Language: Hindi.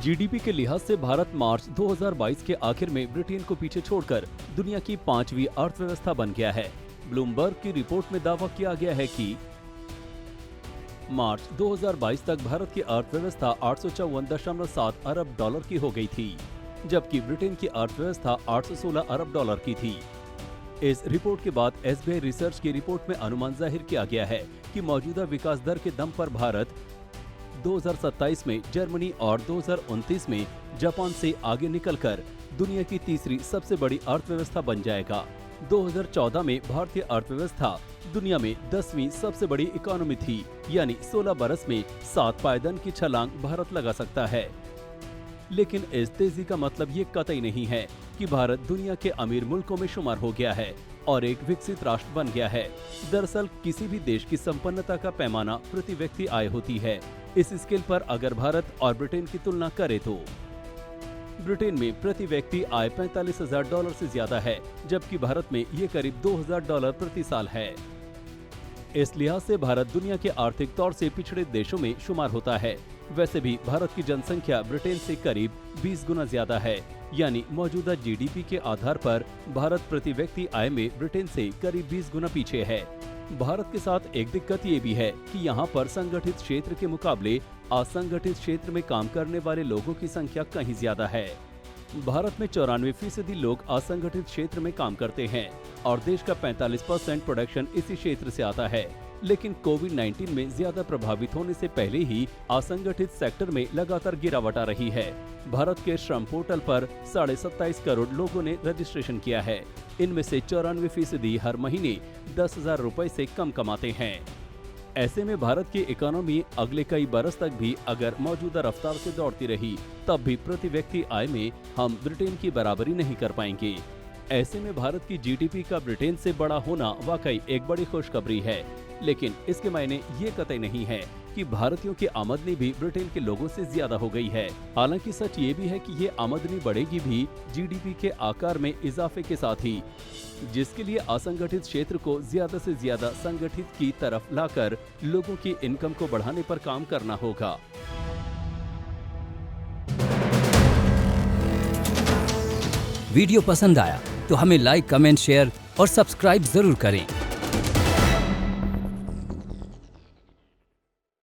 जीडीपी के लिहाज से भारत मार्च 2022 के आखिर में ब्रिटेन को पीछे छोड़कर दुनिया की 5वीं अर्थव्यवस्था बन गया है। ब्लूमबर्ग की रिपोर्ट में दावा किया गया है कि मार्च 2022 तक भारत की अर्थव्यवस्था 854.7 अरब डॉलर की हो गई थी, जबकि ब्रिटेन की अर्थव्यवस्था 816 अरब डॉलर की थी। इस रिपोर्ट के बाद एसबीआई रिसर्च की रिपोर्ट में अनुमान जाहिर किया गया है कि मौजूदा विकास दर के दम पर भारत 2027 में जर्मनी और 2029 में जापान से आगे निकलकर दुनिया की तीसरी सबसे बड़ी अर्थव्यवस्था बन जाएगा। 2014 में भारतीय अर्थव्यवस्था दुनिया में 10वीं सबसे बड़ी इकोनॉमी थी, यानी 16 बरस में 7 पायदान की छलांग भारत लगा सकता है। लेकिन इस तेजी का मतलब ये कतई नहीं है कि भारत दुनिया के अमीर मुल्कों में शुमार हो गया है और एक विकसित राष्ट्र बन गया है। दरअसल किसी भी देश की संपन्नता का पैमाना प्रति व्यक्ति आय होती है। इस स्केल पर अगर भारत और ब्रिटेन की तुलना करें तो ब्रिटेन में प्रति व्यक्ति आय 45,000 डॉलर से ज्यादा है, जबकि भारत में ये करीब 2,000 डॉलर प्रति साल है। इस लिहाज से भारत दुनिया के आर्थिक तौर से पिछड़े देशों में शुमार होता है। वैसे भी भारत की जनसंख्या ब्रिटेन से करीब 20 गुना ज्यादा है, यानी मौजूदा जीडीपी के आधार पर भारत प्रति व्यक्ति आय में ब्रिटेन से करीब 20 गुना पीछे है। भारत के साथ एक दिक्कत ये भी है कि यहाँ पर संगठित क्षेत्र के मुकाबले असंगठित क्षेत्र में काम करने वाले लोगों की संख्या कहीं ज्यादा है। भारत में 94% लोग असंगठित क्षेत्र में काम करते हैं और देश का 45% प्रोडक्शन इसी क्षेत्र से आता है। लेकिन कोविड-19 में ज्यादा प्रभावित होने से पहले ही असंगठित सेक्टर में लगातार गिरावट आ रही है। भारत के श्रम पोर्टल पर 27.5 करोड़ लोगों ने रजिस्ट्रेशन किया है। इनमें से 94% हर महीने 10,000 रुपए से कम कमाते हैं। ऐसे में भारत की इकोनॉमी अगले कई बरस तक भी अगर मौजूदा रफ्तार से दौड़ती रही, तब भी प्रति व्यक्ति आय में हम ब्रिटेन की बराबरी नहीं कर पाएंगे। ऐसे में भारत की जीडीपी का ब्रिटेन से बड़ा होना वाकई एक बड़ी खुशखबरी है, लेकिन इसके मायने ये कतई नहीं है कि भारतीयों की आमदनी भी ब्रिटेन के लोगों से ज्यादा हो गई है। हालांकि सच ये भी है कि ये आमदनी बढ़ेगी भी जीडीपी के आकार में इजाफे के साथ ही, जिसके लिए असंगठित क्षेत्र को ज्यादा से ज्यादा संगठित की तरफ लाकर लोगों की इनकम को बढ़ाने पर काम करना होगा। वीडियो पसंद आया तो हमें लाइक, कमेंट, शेयर और सब्सक्राइब जरूर करें।